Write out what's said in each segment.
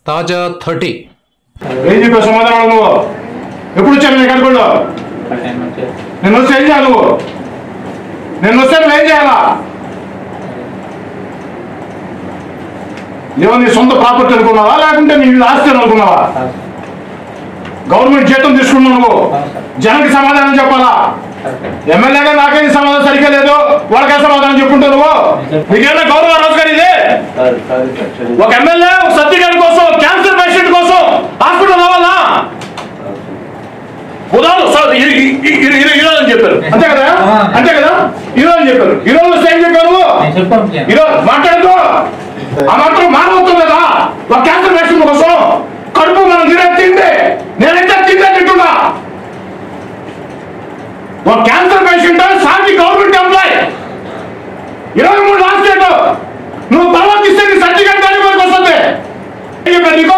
తాజా 30 ఏం చెప్పావు సమాధానం నువ్వు? ఎప్పుడు వచ్చాను నీకు అనుకోండు? నేను వస్తే ఏం చేయాలి నువ్వు? నేను వస్తే నువ్వు ఏం చేయాలా? ఏమో నీ సొంత ప్రాపర్టీ అనుకున్నావా లేకుంటే నీ ఆస్తి అనుకున్నావా? గవర్నమెంట్ జీతం తీసుకున్నావు నువ్వు, జనానికి సమాధానం చెప్పాలా? ఎమ్మెల్యేగా నాకేది సమాధానం సరిగ్గా లేదు, వాళ్ళకే సమాధానం చెప్పుకుంటావు నువ్వు. నీకేమైనా గౌరవ రోజుగారు ఇది? ఒక ఎమ్మెల్యే ఒక సర్టిఫికేట్ కోసం, క్యాన్సర్ పేషెంట్ కోసం హాస్పిటల్ రావాలా? ఉదాహరణ ఈరోజు అని చెప్పారు, అంతే కదా? అంతే కదా? ఈరోజు అని చెప్పారు. ఈరోజు వస్తే ఏం చెప్పారు నువ్వు? ఈరోజు మాట్లాడుకో. ఆ మాత్రం మానవత్వం కదా? ఒక క్యాన్సర్ పేషెంట్ కోసం కడుపు మనం తింటే నేనైతే తింటున్నా. ఒక క్యాన్సర్ పేషెంట్ సాటి గవర్నమెంట్ ఎంప్లాయ్ 23 లాస్ట్ డేట్. నువ్వు తర్వాత ఇస్తే నీ సర్టిఫికేట్ కానీ మనకు వస్తుంది. ఏం చెప్పారు నీకు?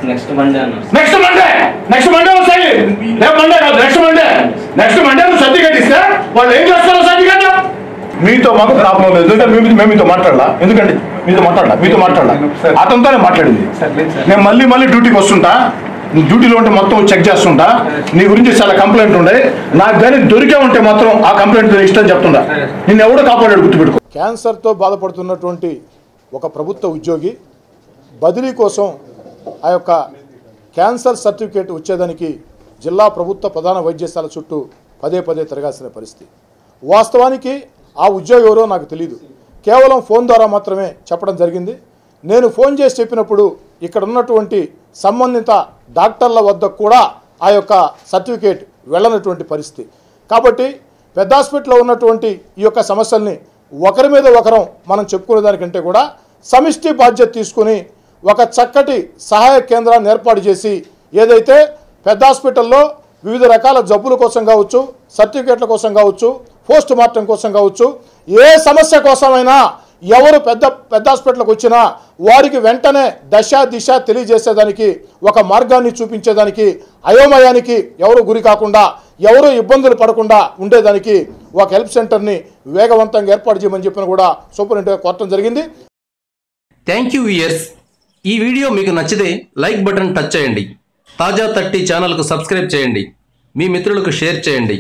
నెక్స్ట్ మండే వస్తాయి. రేపు మండే కాదు, నెక్స్ట్ మండే నువ్వు సర్టిఫికేట్ ఇస్తే వాళ్ళు ఏం చేస్తారో సర్టిఫికేట్. మీతో మాకు ప్రాబ్లం లేదు, ఎందుకంటే మేము మీతో మాట్లాడాలా? ఎందుకంటే మీతో మాట్లాడాలా? అతనితోనే మాట్లాడింది. నేను మళ్ళీ డ్యూటీకి వస్తుంటా, డ్యూటీలో ఉంటే మొత్తం చెక్ చేస్తుంటా. నీ గురించి చాలా కంప్లైంట్ ఉండే, నాకు కానీ దొరికే ఉంటే మాత్రం ఆ కంప్లైంట్ ఇష్టం చెప్తుంటా. నిన్ను ఎవడో కాపాడాడు, గుర్తుపెట్టుకో. క్యాన్సర్తో బాధపడుతున్నటువంటి ఒక ప్రభుత్వ ఉద్యోగి బదిలీ కోసం ఆ యొక్క క్యాన్సర్ సర్టిఫికేట్ వచ్చేదానికి జిల్లా ప్రభుత్వ ప్రధాన వైద్యశాల చుట్టూ పదే తిరగాల్సిన పరిస్థితి. వాస్తవానికి ఆ ఉద్యోగి ఎవరో నాకు తెలియదు, కేవలం ఫోన్ ద్వారా మాత్రమే చెప్పడం జరిగింది. నేను ఫోన్ చేసి చెప్పినప్పుడు ఇక్కడ ఉన్నటువంటి సంబంధిత డాక్టర్ల వద్ద కూడా ఆ యొక్క సర్టిఫికేట్ వెళ్ళనటువంటి పరిస్థితి. కాబట్టి పెద్ద హాస్పిటల్లో ఉన్నటువంటి ఈ యొక్క సమస్యల్ని ఒకరి మీద ఒకరం మనం చెప్పుకునే దానికంటే కూడా సమిష్టి బాధ్యత తీసుకుని ఒక చక్కటి సహాయ కేంద్రాన్ని ఏర్పాటు చేసి, ఏదైతే పెద్ద హాస్పిటల్లో వివిధ రకాల జబ్బుల కోసం కావచ్చు, సర్టిఫికేట్ల కోసం కావచ్చు, పోస్ట్ మార్టం కోసం కావచ్చు, ఏ సమస్య కోసమైనా ఎవరు పెద్ద హాస్పిటల్కి వచ్చినా వారికి వెంటనే దిశ తెలియజేసేదానికి, ఒక మార్గాన్ని చూపించేదానికి, అయోమయానికి ఎవరు గురి కాకుండా, ఎవరు ఇబ్బందులు పడకుండా ఉండేదానికి ఒక హెల్ప్ సెంటర్ని వేగవంతంగా ఏర్పాటు చేయమని చెప్పిన కూడా సూపరింటెండెంట్ కోరటం జరిగింది. Thank you viewers. ఈ వీడియో మీకు నచ్చితే లైక్ బటన్ టచ్ చేయండి. తాజా 30 ఛానల్కు సబ్స్క్రైబ్ చేయండి. మీ మిత్రులకు షేర్ చేయండి.